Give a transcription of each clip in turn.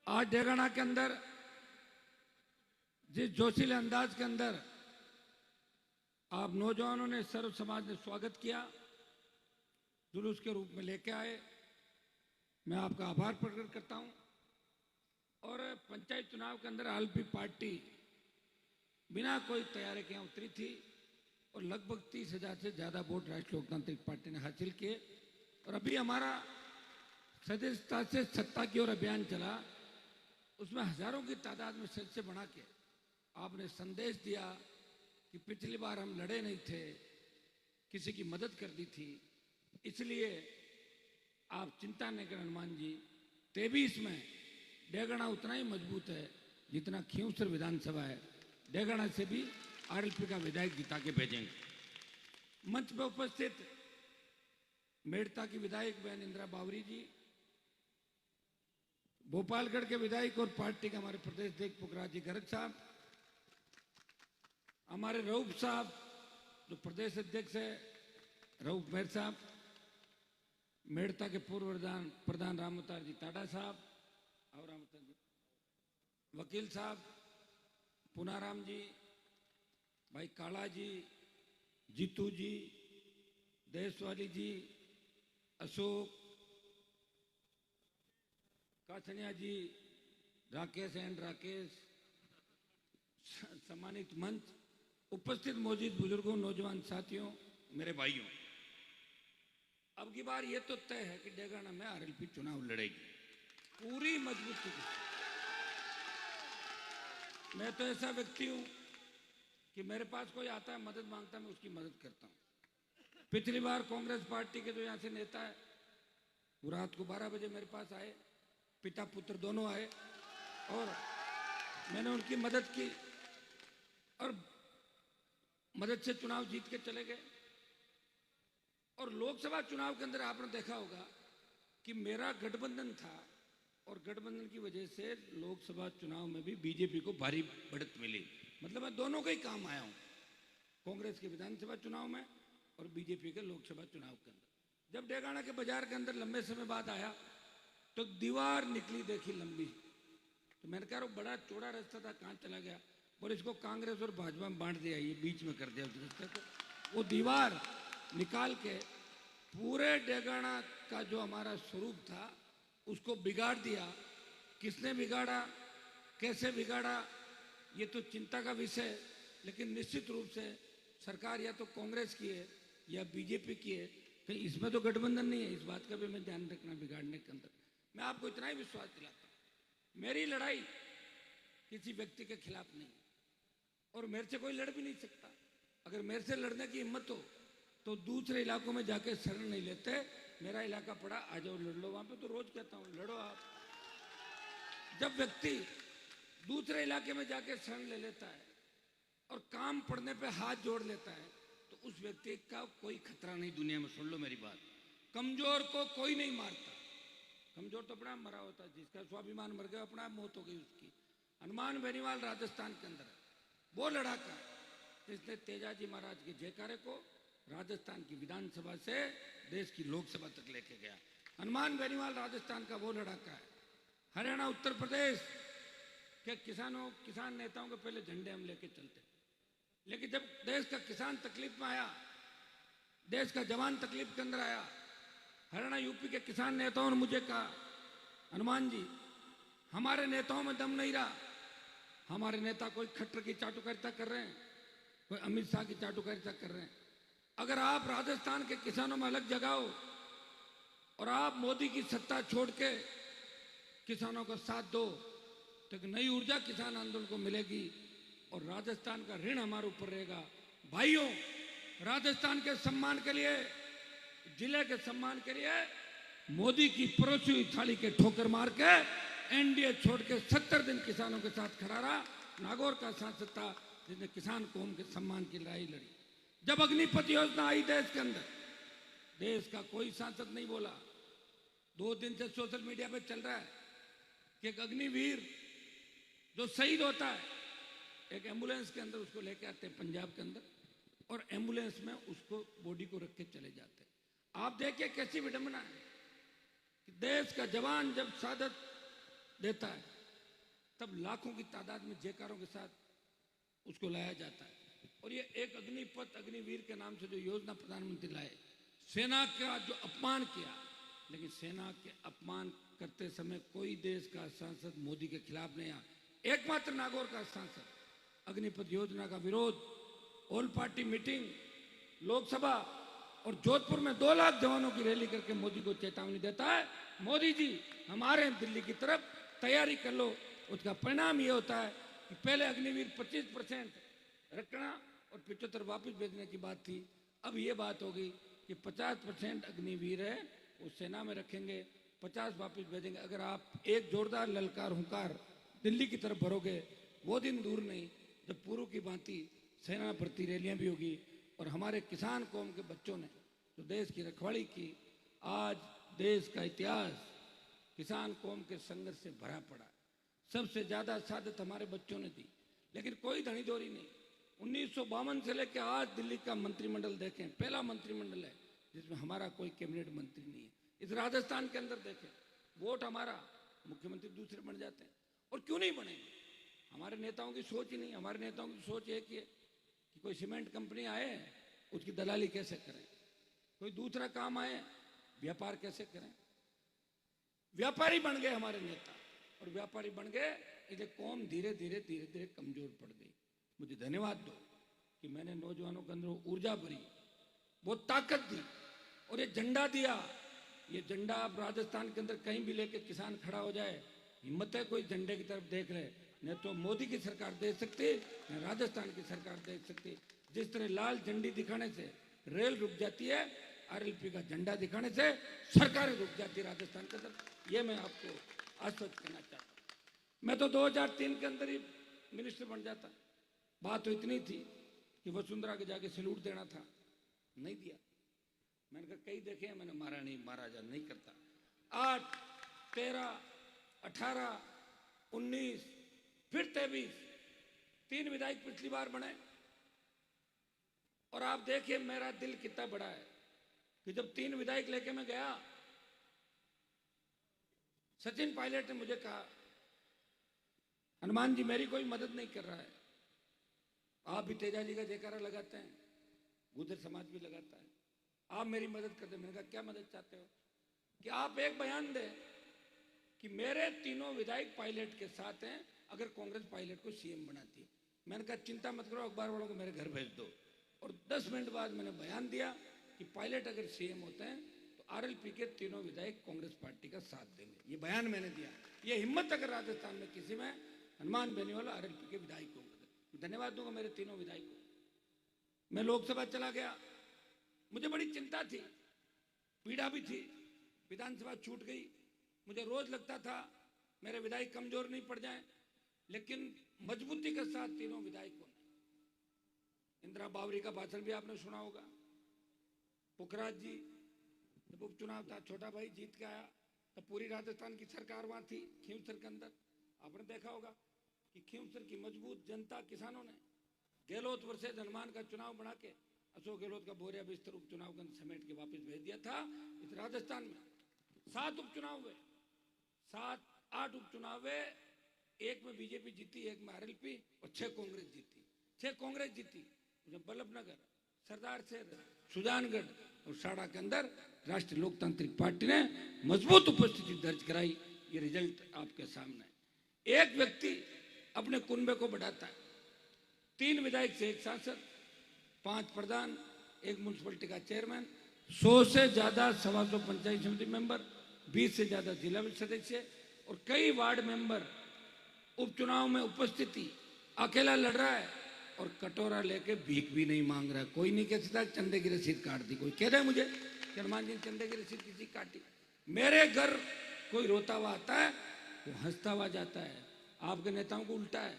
आज डेगाना के अंदर जिस जोशीले अंदाज के अंदर आप नौजवानों ने सर्व समाज ने स्वागत किया, जुलूस के रूप में लेके आए, मैं आपका आभार प्रकट करता हूं। और पंचायत चुनाव के अंदर आलपी पार्टी बिना कोई तैयारी के उतरी थी और लगभग 30,000 से ज्यादा वोट राष्ट्रीय लोकतांत्रिक पार्टी ने हासिल किए। और अभी हमारा सदस्यता से सत्ता की ओर अभियान चला, उसमें हजारों की तादाद में सदस्य बना के आपने संदेश दिया कि पिछली बार हम लड़े नहीं थे, किसी की मदद कर दी थी, इसलिए आप चिंता नहीं करें हनुमान जी। 23 में डेगाना उतना ही मजबूत है जितना खींवसर विधानसभा है। डेगाना से भी आरएलपी का विधायक जिता के भेजेंगे। मंच पर उपस्थित मेड़ता की विधायक बहन इंदिरा बावरी जी, भोपालगढ़ के विधायक और पार्टी के हमारे प्रदेश अध्यक्ष पुखराज जी गर्ग साहब, हमारे रऊफ साहब जो प्रदेश अध्यक्ष है रऊफ मेहर साहब, मेड़ता के पूर्व प्रधान रामअवतार जी टाडा साहब और रामअवतार जी, वकील साहब पुनाराम जी, भाई काला जी, जीतू जी, देशवाली जी, अशोक काछनिया जी, राकेश एंड राकेश, सम्मानित मंच, उपस्थित मौजूद बुजुर्गों, नौजवान साथियों, मेरे भाइयों, अब की बार ये तो तय है कि डेगाना में आरएलपी चुनाव लड़ेगी पूरी मजबूती से। मैं तो ऐसा व्यक्ति हूं कि मेरे पास कोई आता है मदद मांगता है, मैं उसकी मदद करता हूं। पिछली बार कांग्रेस पार्टी के जो यहां से नेता है वो रात को 12 बजे मेरे पास आए, पिता पुत्र दोनों आए और मैंने उनकी मदद की और मदद से चुनाव जीत के चले गए। और लोकसभा चुनाव के अंदर आपने देखा होगा कि मेरा गठबंधन था और गठबंधन की वजह से लोकसभा चुनाव में भी बीजेपी को भारी बढ़त मिली। मतलब मैं दोनों का ही काम आया हूं, कांग्रेस के विधानसभा चुनाव में और बीजेपी के लोकसभा चुनाव के अंदर। जब डेगाना के बाजार के अंदर लंबे समय बाद आया तो दीवार निकली देखी लंबी, तो मैंने कहा बड़ा चौड़ा रास्ता था, कहां चला गया, और इसको कांग्रेस और भाजपा में बांट दिया, ये बीच में कर दिया उस रास्ते को। वो दीवार निकाल के पूरे डेगाना का जो हमारा स्वरूप था उसको बिगाड़ दिया। किसने बिगाड़ा, कैसे बिगाड़ा, ये तो चिंता का विषय, लेकिन निश्चित रूप से सरकार या तो कांग्रेस की है या बीजेपी की है, कहीं इसमें तो गठबंधन नहीं है। इस बात का भी मैं ध्यान रखना बिगाड़ने के अंदर। मैं आपको इतना ही विश्वास दिलाता हूं, मेरी लड़ाई किसी व्यक्ति के खिलाफ नहीं और मेरे से कोई लड़ भी नहीं सकता। अगर मेरे से लड़ने की हिम्मत हो तो दूसरे इलाकों में जाके शरण नहीं लेते। मेरा इलाका पड़ा, आ जाओ लड़ लो वहां पे, तो रोज कहता हूं लड़ो आप। जब व्यक्ति दूसरे इलाके में जाके शरण ले लेता है और काम पड़ने पे हाथ जोड़ लेता है तो उस व्यक्ति का कोई खतरा नहीं दुनिया में। सुन लो मेरी बात, कमजोर को कोई नहीं मारता, कमजोर तो अपना मरा होता है, जिसका स्वाभिमान मर गया अपना मौत हो गई उसकी। हनुमान बेनीवाल राजस्थान के अंदर है, वो लड़ाका जिसने तेजाजी महाराज के जयकारे को राजस्थान की विधानसभा से देश की लोकसभा तक लेके गया। हनुमान बेनीवाल राजस्थान का वो लड़ाका है। हरियाणा उत्तर प्रदेश के किसान नेताओं के पहले झंडे हम लेके चलते, लेकिन जब देश का किसान तकलीफ में आया, देश का जवान तकलीफ के अंदर आया, हरियाणा यूपी के किसान नेताओं ने मुझे कहा हनुमान जी हमारे नेताओं में दम नहीं रहा, हमारे नेता कोई खट्टर की चाटुकारिता कर रहे हैं, कोई अमित शाह की चाटुकारिता कर रहे हैं। अगर आप राजस्थान के किसानों में अलग जगाओ और आप मोदी की सत्ता छोड़ के किसानों का साथ दो तो एक नई ऊर्जा किसान आंदोलन को मिलेगी और राजस्थान का ऋण हमारे ऊपर रहेगा। भाइयों, राजस्थान के सम्मान के लिए, जिले के सम्मान के लिए मोदी की परोसी हुई थाली के ठोकर मार के एनडीए छोड़ के 70 दिन किसानों के साथ खड़ा रहा। नागौर का सांसद था जिसने किसान कौम के सम्मान की लड़ाई लड़ी। जब अग्निपथ योजना आई देश के अंदर, देश का कोई सांसद नहीं बोला। 2 दिन से सोशल मीडिया पे चल रहा है कि एक अग्निवीर जो शहीद होता है, एक एम्बुलेंस के अंदर उसको लेके आते हैं पंजाब के अंदर और एम्बुलेंस में उसको बॉडी को रख के चले जाते हैं। आप देखिए कैसी विडंबना है कि देश का जवान जब शहादत देता है तब लाखों की तादाद में जयकारों के साथ उसको लाया जाता है। और ये एक अग्निपथ अग्निवीर के नाम से जो योजना प्रधानमंत्री लाए, सेना का जो अपमान किया, लेकिन सेना के अपमान करते समय कोई देश का सांसद मोदी के खिलाफ नहीं आया। एकमात्र नागौर का सांसद अग्निपथ योजना का विरोध, ऑल पार्टी मीटिंग, लोकसभा और जोधपुर में 2 लाख जवानों की रैली करके मोदी को चेतावनी देता है, मोदी जी हम आ रहे हैं दिल्ली की तरफ, तैयारी कर लो। उसका परिणाम ये होता है कि पहले अग्निवीर 25% रखना और 75 वापस भेजने की बात थी, अब ये बात होगी कि 50% अग्निवीर है वो सेना में रखेंगे, 50 वापस भेजेंगे। अगर आप एक जोरदार ललकार हुंकार दिल्ली की तरफ भरोगे, वो दिन दूर नहीं जब पूर्व की भांति सेना भर्ती रैलियां भी होगी और हमारे किसान कौम के बच्चों ने जो देश की रखवाली की, आज देश का इतिहास किसान कौम के संघर्ष से भरा पड़ा है। सबसे ज्यादा शहादत हमारे बच्चों ने दी, लेकिन कोई धनी धोरी नहीं। 1952 से लेकर आज दिल्ली का मंत्रिमंडल देखें, पहला मंत्रिमंडल है जिसमें हमारा कोई कैबिनेट मंत्री नहीं है। इस राजस्थान के अंदर देखें, वोट हमारा, मुख्यमंत्री दूसरे बन जाते हैं। और क्यों नहीं बनेंगे? हमारे नेताओं की सोच ही नहीं। हमारे नेताओं की सोच एक ही है कि कोई सीमेंट कंपनी आए उसकी दलाली कैसे करें, कोई दूसरा काम आए व्यापार कैसे करें। व्यापारी बन गए हमारे नेता, और व्यापारी बन गए इसलिए कौम धीरे धीरे धीरे धीरे कमजोर पड़ गई। मुझे धन्यवाद दो कि मैंने नौजवानों के अंदर ऊर्जा भरी, बहुत ताकत दी और ये झंडा दिया। ये झंडा अब राजस्थान के अंदर कहीं भी लेके किसान खड़ा हो जाए, हिम्मत है कोई झंडे की तरफ देख ले, न तो मोदी की सरकार देख सकती, न राजस्थान की सरकार देख सकती। जिस तरह लाल झंडी दिखाने से रेल रुक जाती है, आरएलपी का झंडा दिखाने से सरकार रुक जाती है राजस्थान के अंदर। ये मैं आपको आश्वस्त करना चाहता हूँ। मैं तो 2003 के अंदर ही मिनिस्टर बन जाता। बात तो इतनी थी कि वसुंधरा के जाके सैल्यूट देना था, नहीं दिया। मैंने कहा कई देखे हैं, मैंने मारा नहीं, महाराजा नहीं करता। 8, 13, 18, 19 फिर 23, 3 विधायक पिछली बार बने। और आप देखिए मेरा दिल कितना बड़ा है कि जब 3 विधायक लेके मैं गया, सचिन पायलट ने मुझे कहा हनुमान जी मेरी कोई मदद नहीं कर रहा है, आप भी तेजा जी का जयकारा लगाते हैं, गुर्जर समाज भी लगाता है, आप मेरी मदद कर दे। मैंने कहा क्या मदद चाहते हो? कि आप एक बयान दें कि मेरे 3 विधायक पायलट के साथ हैं, अगर कांग्रेस पायलट को सीएम बनाती है। मैंने कहा चिंता मत करो, अखबार वालों को मेरे घर भेज दो। और 10 मिनट बाद मैंने बयान दिया कि पायलट अगर सीएम होते हैं तो आरएलपी के 3 विधायक कांग्रेस पार्टी का साथ देंगे। ये बयान मैंने दिया। ये हिम्मत अगर राजस्थान में किसी में, हनुमान बेनीवाल आरएलपी के विधायक को धन्यवाद दूंगा, मेरे 3 विधायक को। मैं लोकसभा चला गया, मुझे बड़ी चिंता थी, पीड़ा भी थी, विधानसभा छूट गई। मुझे रोज लगता था मेरे विधायक कमजोर नहीं पड़ जाएं, लेकिन मजबूती के साथ 3 विधायकों ने, इंदिरा बावरी का भाषण भी आपने सुना होगा, पुखराज जी जब उपचुनाव था, छोटा भाई जीत के आया, तब पूरी राजस्थान की सरकार वहां थी खींवसर के अंदर। आपने देखा होगा कि खींवसर की मजबूत जनता, किसानों ने गहलोत वर्सेज हनुमान का चुनाव बना के अशोक गहलोत का बोरिया बिस्तर उपचुनाव का समेट के वापस भेज दिया था। इस राजस्थान में 7 उपचुनाव हुए, 7-8 उपचुनाव हुए, 1 में बीजेपी जीती, 1 में आरएलपी और 6 कांग्रेस जीती। 6 कांग्रेस जीती, बल्लभनगर, सरदार शहर, सुजानगढ़ और साड़ा के अंदर राष्ट्रीय लोकतांत्रिक पार्टी ने मजबूत उपस्थिति दर्ज कराई। ये रिजल्ट आपके सामने है। एक व्यक्ति अपने कुनबे को बढ़ाता है, 3 विधायक से 1 सांसद, 5 प्रधान, 1 म्युनिसिपलिटी का चेयरमैन, 100 से ज्यादा 125 पंचायत समिति मेंबर, 20 से ज्यादा जिला सदस्य और कई वार्ड मेंबर उपचुनाव में उपस्थिति, अकेला लड़ रहा है और कटोरा लेके भीख भी नहीं मांग रहा है। कोई नहीं कह सकता चंदे की रसीद काट दी। कोई कह रहा है मुझे कि हनुमान जी ने चंदे की रसीद किसी काटी? मेरे घर कोई रोता हुआ आता है, वो हंसता हुआ जाता है। आपके नेताओं को उल्टा है,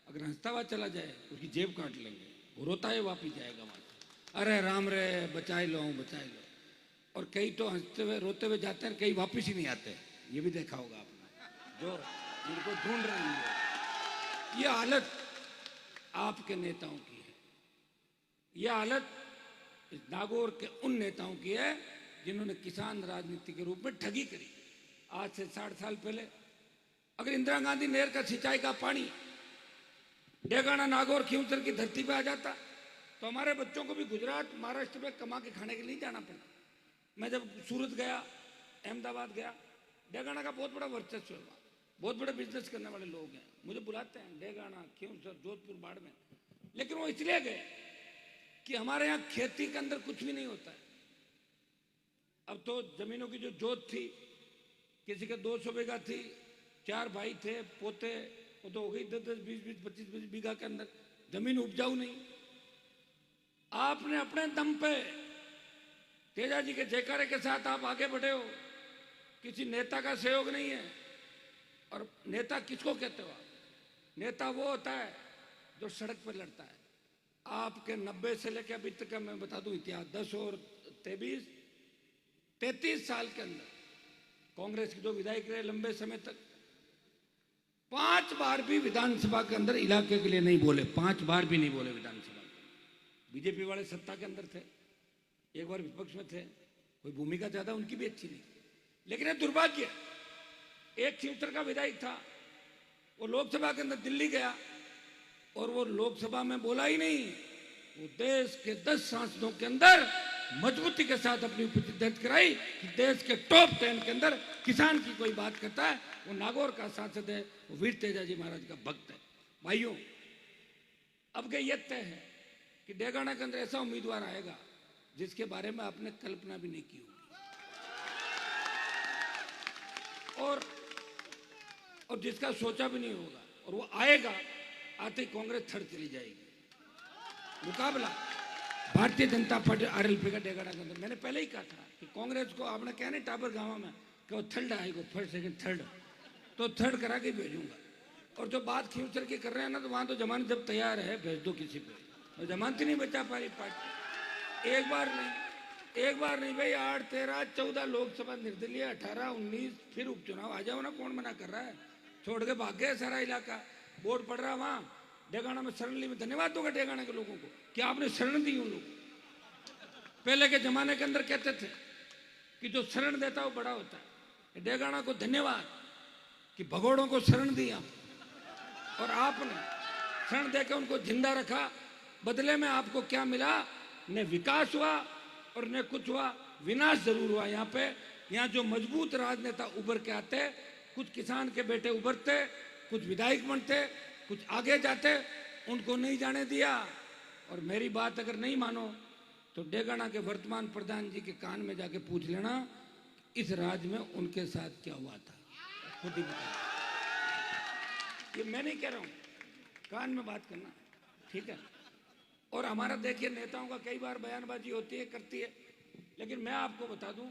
अगर हंसता हुआ चला जाए उसकी जेब काट लेंगे, वो रोता है वापिस जाएगा वहां से, अरे राम रे बचाए लो बचाए लो। और कई तो हंसते हुए रोते हुए जाते हैं, कई वापिस ही नहीं आते। ये भी देखा होगा आपने, जो इनको ढूंढ रहे हैं। ये हालत आपके नेताओं की है, यह हालत इस नागौर के उन नेताओं की है जिन्होंने किसान राजनीति के रूप में ठगी करी। आज से 60 साल पहले अगर इंदिरा गांधी नहर का सिंचाई का पानी डेगाना, नागौर, खींवसर की धरती पे आ जाता तो हमारे बच्चों को भी गुजरात, महाराष्ट्र में कमा के खाने के लिए जाना पड़ता। मैं जब सूरत गया, अहमदाबाद गया, डेगाना का बहुत बड़ा वर्चस्व है, बहुत बड़े बिजनेस करने वाले लोग हैं, मुझे बुलाते हैं डेगाना, खींवसर, जोधपुर, बाड़मेर। लेकिन वो इसलिए गए कि हमारे यहाँ खेती के अंदर कुछ भी नहीं होता है। अब तो जमीनों की जो जोत थी, किसी के 200 बीघा थी, 4 भाई थे, पोते, वो तो हो गई 10-10, 20-20, 25-25 बीघा के अंदर जमीन उपजाऊ नहीं। आपने अपने दम पे तेजा जी के जयकारे के साथ आप आगे बढ़े हो, किसी नेता का सहयोग नहीं है। और नेता किसको कहते हो? नेता वो होता है जो सड़क पर लड़ता है। आपके 90 से लेकर अभी तक का मैं बता दूं इतिहास, 10 और 33 साल के अंदर कांग्रेस के जो विधायक रहे लंबे समय तक, 5 बार भी विधानसभा के अंदर इलाके के लिए नहीं बोले, 5 बार भी नहीं बोले विधानसभा में। बीजेपी वाले सत्ता के अंदर थे, एक बार विपक्ष में थे, कोई भूमिका ज्यादा उनकी भी अच्छी नहीं। लेकिन दुर्भाग्य, एक खींवसर का विधायक था, वो लोकसभा के अंदर दिल्ली गया और वो लोकसभा में बोला ही नहीं, वो देश के 10 सांसदों के अंदर मजबूती के साथ अपनी उपस्थिति दर्ज कराई कि देश के टॉप 10 के अंदर किसान की कोई बात करता है, वो नागौर का सांसद है, वो वीर तेजा जी महाराज का भक्त है। भाइयों, अब के ये तय है कि डेगाना के अंदर ऐसा उम्मीदवार आएगा जिसके बारे में आपने कल्पना भी नहीं की होगी, और जिसका सोचा भी नहीं होगा, और वो आएगा, आते ही कांग्रेस थर्ड चली जाएगी। मुकाबला भारतीय जनता पार्टी आरएलपी का डेगाना के अंदर। मैंने पहले ही कहा था कि कांग्रेस को आपने क्या नहीं टाबर गांव में कि वो थर्ड आएगा, फर्स्ट सेकंड थर्ड, तो थर्ड करा के भेजूंगा। और जो बात खींवसर की कर रहे हैं ना, तो वहां तो जमानत जब तैयार है भेज दो किसी पे, तो जमानत ही नहीं बचा पा रही पार्टी। एक बार नहीं भाई, 8, 13, 14 लोकसभा निर्दलीय, 18, 19 फिर उपचुनाव। आ जाओ ना, कौन मना कर रहा है? छोड़ के भाग गए सारा इलाका, वोट पड़ रहा है वहां। डेगाना में शरण ली, में धन्यवाद दूंगा डेगाना के लोगों को कि आपने शरण दी उन लोगों। पहले के जमाने के अंदर कहते थे कि जो शरण देता है वो बड़ा होता है। डेगाना को धन्यवाद कि भगोड़ों को शरण दी आप, और आपने शरण देकर उनको जिंदा रखा। बदले में आपको क्या मिला? न विकास हुआ और न कुछ हुआ, विनाश जरूर हुआ। यहाँ पे, यहाँ जो मजबूत राजनेता उभर के आते, कुछ किसान के बेटे उभरते, कुछ विधायक बनते, कुछ आगे जाते, उनको नहीं जाने दिया। और मेरी बात अगर नहीं मानो तो डेगाना के वर्तमान प्रधान जी के कान में जाके पूछ लेना, इस राज्य में उनके साथ क्या हुआ था, खुद ही बता। ये मैं नहीं कह रहा हूं, कान में बात करना, ठीक है? और हमारा देखिए, नेताओं का कई बार बयानबाजी होती है, करती है, लेकिन मैं आपको बता दूं,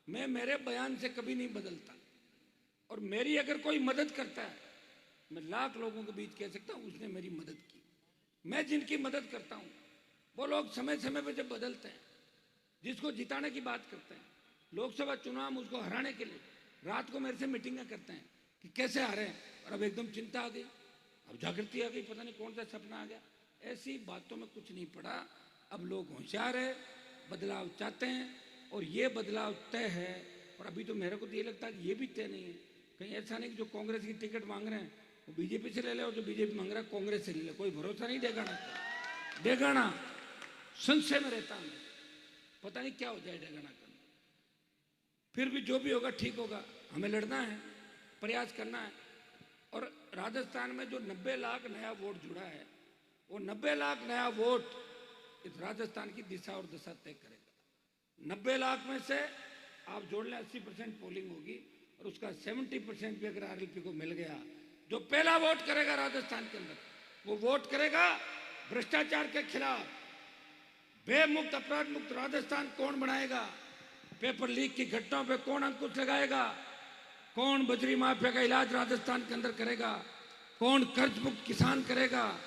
मैं मेरे बयान से कभी नहीं बदलता। और मेरी अगर कोई मदद करता है, मैं लाख लोगों के बीच कह सकता हूं उसने मेरी मदद की। मैं जिनकी मदद करता हूं वो लोग समय समय पर जब बदलते हैं, जिसको जिताने की बात करते हैं, लोकसभा चुनाव में उसको हराने के लिए रात को मेरे से मीटिंगें करते हैं कि कैसे हारे, और अब एकदम चिंता आ गई, अब जागृति आ गई, पता नहीं कौन सा सपना आ गया। ऐसी बातों में कुछ नहीं पड़ा। अब लोग होशियार है, बदलाव चाहते हैं, और ये बदलाव तय है। और अभी तो मेरे को तो ये लगता है ये भी तय नहीं है, कहीं ऐसा नहीं कि जो कांग्रेस की टिकट मांग रहे हैं वो बीजेपी से ले ले, और जो बीजेपी मांग रहा है कांग्रेस से ले ले। कोई भरोसा नहीं डेगाना संशय में रहता हूं, पता नहीं क्या हो जाए डेगाना का। फिर भी जो भी होगा ठीक होगा, हमें लड़ना है, प्रयास करना है। और राजस्थान में जो 90 लाख नया वोट जुड़ा है, वो 90 लाख नया वोट इस राजस्थान की दिशा और दशा तय करेगा। 90 लाख में से आप जोड़ लें 80% पोलिंग होगी, और उसका 70% भी अगर आरएलपी को मिल गया, जो पहला वोट करेगा राजस्थान के अंदर, वो वोट करेगा भ्रष्टाचार के खिलाफ। बेमुक्त, अपराध मुक्त राजस्थान कौन बनाएगा? पेपर लीक की घटनाओं पे कौन अंकुश लगाएगा? कौन बजरी माफिया का इलाज राजस्थान के अंदर करेगा? कौन कर्ज मुक्त किसान करेगा?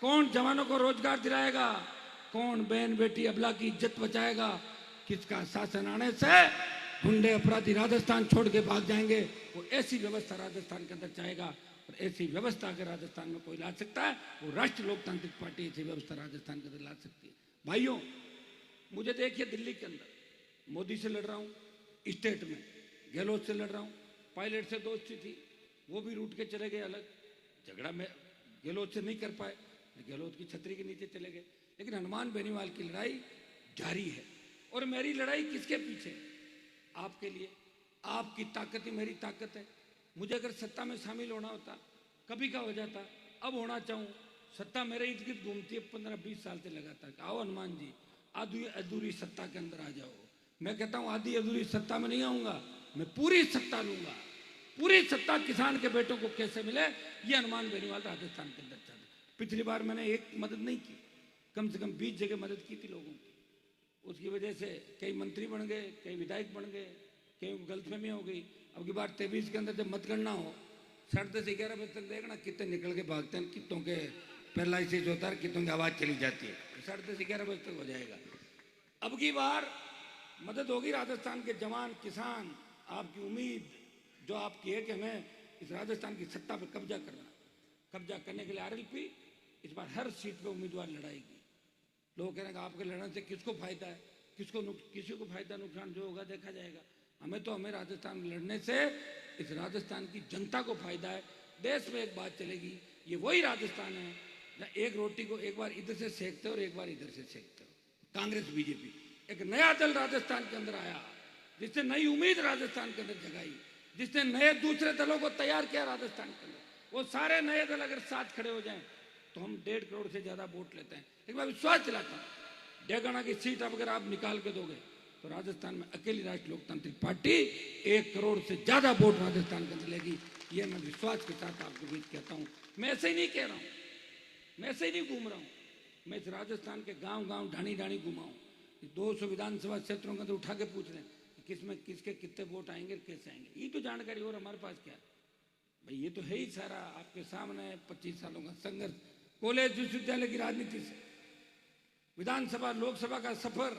कौन जवानों को रोजगार दिलाएगा? कौन बहन बेटी अबला की इज्जत बचाएगा? किसका शासन आने से गुंडे अपराधी राजस्थान छोड़ के भाग जाएंगे? वो ऐसी व्यवस्था राजस्थान के अंदर चाहेगा, और ऐसी व्यवस्था अगर राजस्थान में कोई ला सकता है, वो राष्ट्रीय लोकतांत्रिक पार्टी ऐसी व्यवस्था राजस्थान के अंदर ला सकती है। भाइयों, मुझे देखिए, दिल्ली के अंदर मोदी से लड़ रहा हूं, स्टेट में गहलोत से लड़ रहा हूं, पायलट से दोस्ती थी, वो भी रूठ के चले गए अलग, झगड़ा में गहलोत से नहीं कर पाए, गहलोत की छतरी के नीचे चले गए। लेकिन हनुमान बेनीवाल की लड़ाई जारी है। और मेरी लड़ाई किसके पीछे? आपके लिए। आपकी ताकत ही मेरी ताकत है। मुझे अगर सत्ता में शामिल होना होता कभी का हो जाता, अब होना चाहूँ, सत्ता मेरे इर्द गिर्द घूमती है 15-20 साल से लगातार। आओ हनुमान जी, आधी अधूरी सत्ता के अंदर आ जाओ। मैं कहता हूँ आधी अधूरी सत्ता में नहीं आऊँगा, मैं पूरी सत्ता लूँगा। पूरी सत्ता किसान के बेटों को कैसे मिले, ये हनुमान बेनीवाल राजस्थान के अंदर चाहते। पिछली बार मैंने एक मदद नहीं की, कम से कम 20 जगह मदद की थी लोगों की। उसकी वजह से कई मंत्री बन गए, कई विधायक बन गए, कई गलतफहमी हो गई। अब की बार 23 के अंदर जब मतगणना हो, 10:30 से 11 बजे तक देखना कितने निकल के भागते हैं, कितों के पैरालाइसिस होता है, कितों की आवाज़ चली जाती है। 10:30 से 11 बजे तक हो जाएगा। अब की बार मदद होगी राजस्थान के जवान किसान। आपकी उम्मीद जो आपकी है कि हमें इस राजस्थान की सत्ता पर कब्जा करना, कब्जा करने के लिए आरएलपी इस बार हर सीट पे उम्मीदवार लड़ाएगी। लोग कह रहे हैं आपके लड़ने से किसको फायदा है, किसी को फायदा नुकसान जो होगा देखा जाएगा। हमें राजस्थान में लड़ने से इस राजस्थान की जनता को फायदा है। देश में एक बात चलेगी, ये वही राजस्थान है जहाँ एक रोटी को एक बार इधर से सेकते हो और एक बार इधर से सेकते हो। कांग्रेस बीजेपी एक नया दल राजस्थान के अंदर आया, जिसने नई उम्मीद राजस्थान के अंदर जगाई, जिसने नए दूसरे दलों को तैयार किया राजस्थान के अंदर। वो सारे नए दल अगर साथ खड़े हो जाएं तो हम 1.5 करोड़ से ज्यादा वोट लेते हैं। लेकिन मैं विश्वास दिलाता हूँ, डेगाना की सीट अब अगर आप निकाल के दोगे तो राजस्थान में अकेली राष्ट्रीय लोकतांत्रिक पार्टी 1 करोड़ से ज्यादा वोट राजस्थान के अंदर लेगी। ये मैं विश्वास के साथ आपके बीच कहता हूँ। मैं ऐसे ही नहीं कह रहा हूँ, मैं ऐसे ही नहीं घूम रहा हूँ। मैं इस राजस्थान के गांव गांव ढाणी ढाणी घुमा हूँ। 200 विधानसभा क्षेत्रों के अंदर उठा के पूछ रहे हैं किसमें किसके कितने वोट आएंगे, कैसे आएंगे। ये तो जानकारी और हमारे पास क्या है भाई, ये तो है ही सारा आपके सामने। 25 सालों का संघर्ष, कॉलेज विश्वविद्यालय की राजनीति से विधानसभा लोकसभा का सफर,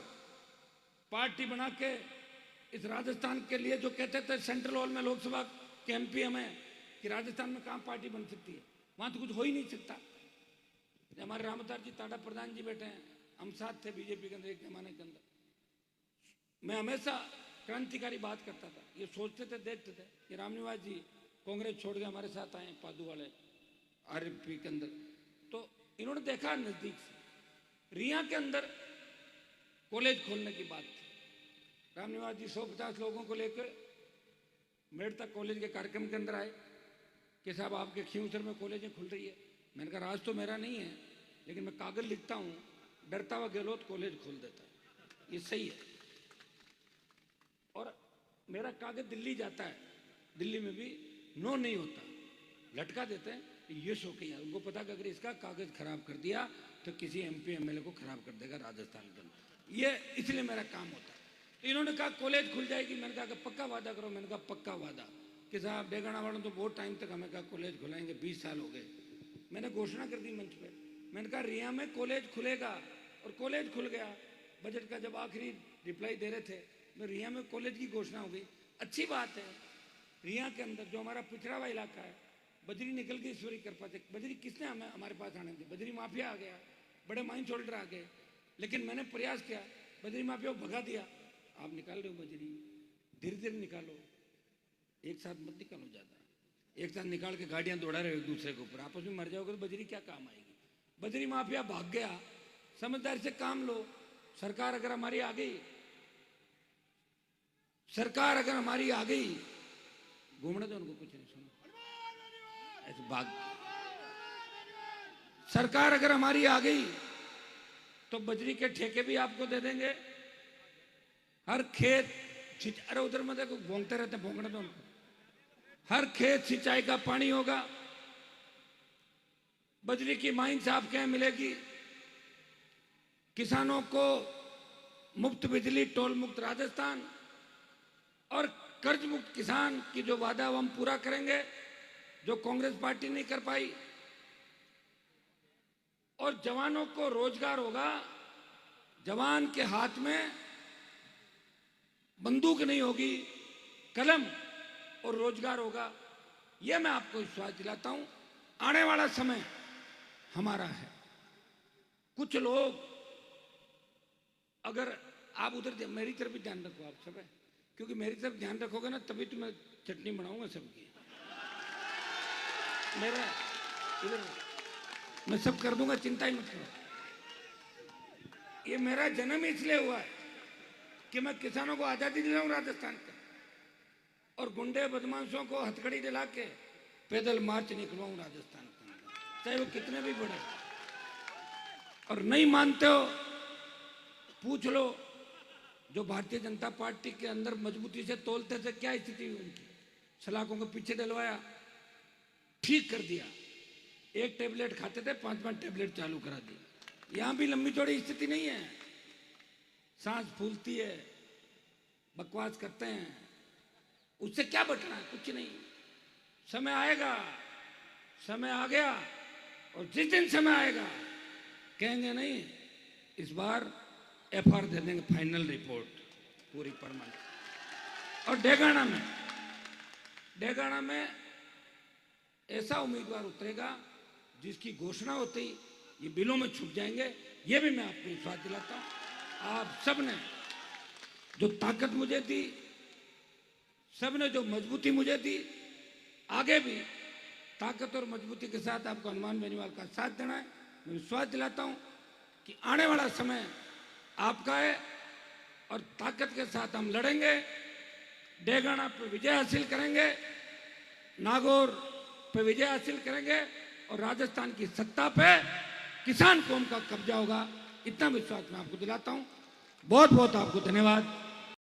पार्टी बना के इस राजस्थान के लिए जो कहते थे सेंट्रल हॉल में लोकसभा के एमपी हमें कि राजस्थान में कहाँ पार्टी बन सकती है, वहां तो कुछ हो ही नहीं सकता। हमारे रामदास जी टाटा प्रधान जी बैठे हैं, हम साथ थे बीजेपी के अंदर एक जमाने के अंदर। मैं हमेशा क्रांतिकारी बात करता था, ये सोचते थे देखते थे कि रामनिवास जी कांग्रेस छोड़ के हमारे साथ आए पादू वाले आरएलपी के अंदर। तो इन्होंने देखा नजदीक से, रिया के अंदर कॉलेज खोलने की बात थी। रामनिवास जी 150 लोगों को लेकर मेड़ता कॉलेज के कार्यक्रम के अंदर आए कि साहब आपके खींवसर में कॉलेजें खुल रही है। मैंने कहा राज तो मेरा नहीं है, लेकिन मैं कागज लिखता हूँ, डरता हुआ गहलोत कॉलेज खोल देता है, ये सही है। और मेरा कागज दिल्ली जाता है, दिल्ली में भी नो नहीं होता, लटका देते हैं, ये शो किया। उनको पता कि अगर इसका कागज खराब कर दिया तो किसी एमपी एमएलए को खराब कर देगा राजस्थान के अंदर। ये इसलिए मेरा काम होता है। तो इन्होंने कहा कॉलेज खुल जाएगी। मैंने कहा कि पक्का वादा करो। मैंने कहा पक्का वादा कि साहब डेगाना वालों तो बहुत टाइम तक हमें कहा कॉलेज खुलाएंगे, 20 साल हो गए। मैंने घोषणा कर दी मंच पे, मैंने कहा रिया में कॉलेज खुलेगा, और कॉलेज खुल गया। बजट का जब आखिरी रिप्लाई दे रहे थे तो रिया में कॉलेज की घोषणा हो गई। अच्छी बात है। रिया के अंदर जो हमारा पिछड़ा हुआ इलाका है, बजरी निकल के ईश्वरी कर पाते, बजरी किसने हमें हमारे पास आने दी? बजरी माफिया आ गया, बड़े माइंस होल्डर आ गए। लेकिन मैंने प्रयास किया, बजरी माफिया को भगा दिया। आप निकाल रहे हो बजरी, धीरे धीरे निकालो, एक साथ मत निकालो ज्यादा। एक साथ निकाल के गाड़ियां दौड़ा रहे हो एक दूसरे के ऊपर, आपस में मर जाओगे तो बजरी क्या काम आएगी। बजरी माफिया भाग गया। समझदारी से काम लो। सरकार अगर हमारी आ गई, सरकार अगर हमारी आ गई, घूमने दो उनको, कुछ नहीं सुनो ऐसे भाग। सरकार अगर हमारी आ गई तो बजरी के ठेके भी आपको दे देंगे। हर खेत, अरे उधर में देखो भोंगते रहते, भोंगने दो उनको। हर खेत सिंचाई का पानी होगा। बजरी की माइंस आपके यहाँ मिलेगी। किसानों को मुफ्त बिजली, टोल मुक्त राजस्थान, और कर्ज मुक्त किसान की जो वादा वो हम पूरा करेंगे, जो कांग्रेस पार्टी नहीं कर पाई। और जवानों को रोजगार होगा। जवान के हाथ में बंदूक नहीं होगी, कलम और रोजगार होगा। यह मैं आपको विश्वास दिलाता हूं। आने वाला समय हमारा है। कुछ लोग, अगर आप उधर, मेरी तरफ भी ध्यान रखो आप सब है, क्योंकि मेरी तरफ ध्यान रखोगे ना तभी तो मैं चटनी बनाऊंगा सबकी। मेरा इधर मैं सब कर दूंगा, चिंता ही मत करो। ये मेरा जन्म इसलिए हुआ है कि मैं किसानों को आजादी दिलाऊं राजस्थान का, और गुंडे बदमाशों को हथकड़ी दिला के पैदल मार्च निकलवाऊं राजस्थान के अंदर, चाहे वो कितने भी बड़े। और नहीं मानते हो पूछ लो, जो भारतीय जनता पार्टी के अंदर मजबूती से तोलते थे, क्या स्थिति हुई उनकी। सलाखों को पीछे डलवाया, ठीक कर दिया। एक टेबलेट खाते थे, 5-5 टेबलेट चालू करा दी। यहां भी लंबी चौड़ी स्थिति नहीं है, सांस फूलती है, बकवास करते हैं, उससे क्या बचना है? कुछ नहीं। समय आएगा, समय आ गया, और जिस दिन समय आएगा कहेंगे नहीं, इस बार एफआर दे देंगे, फाइनल रिपोर्ट पूरी परमानेंट। और डेगाना में ऐसा उम्मीदवार उतरेगा जिसकी घोषणा होते ही ये बिलों में छुप जाएंगे। ये भी मैं आपको विश्वास दिलाता हूं। आप सब ने जो ताकत मुझे दी, सब ने जो मजबूती मुझे दी, आगे भी ताकत और मजबूती के साथ आपको हनुमान बेनीवाल का साथ देना है। मैं विश्वास दिलाता हूं कि आने वाला समय आपका है, और ताकत के साथ हम लड़ेंगे, डेगाना पे विजय हासिल करेंगे, नागौर पे विजय हासिल करेंगे, और राजस्थान की सत्ता पे किसान कौम का कब्जा होगा। इतना विश्वास मैं आपको दिलाता हूं। बहुत बहुत आपको धन्यवाद।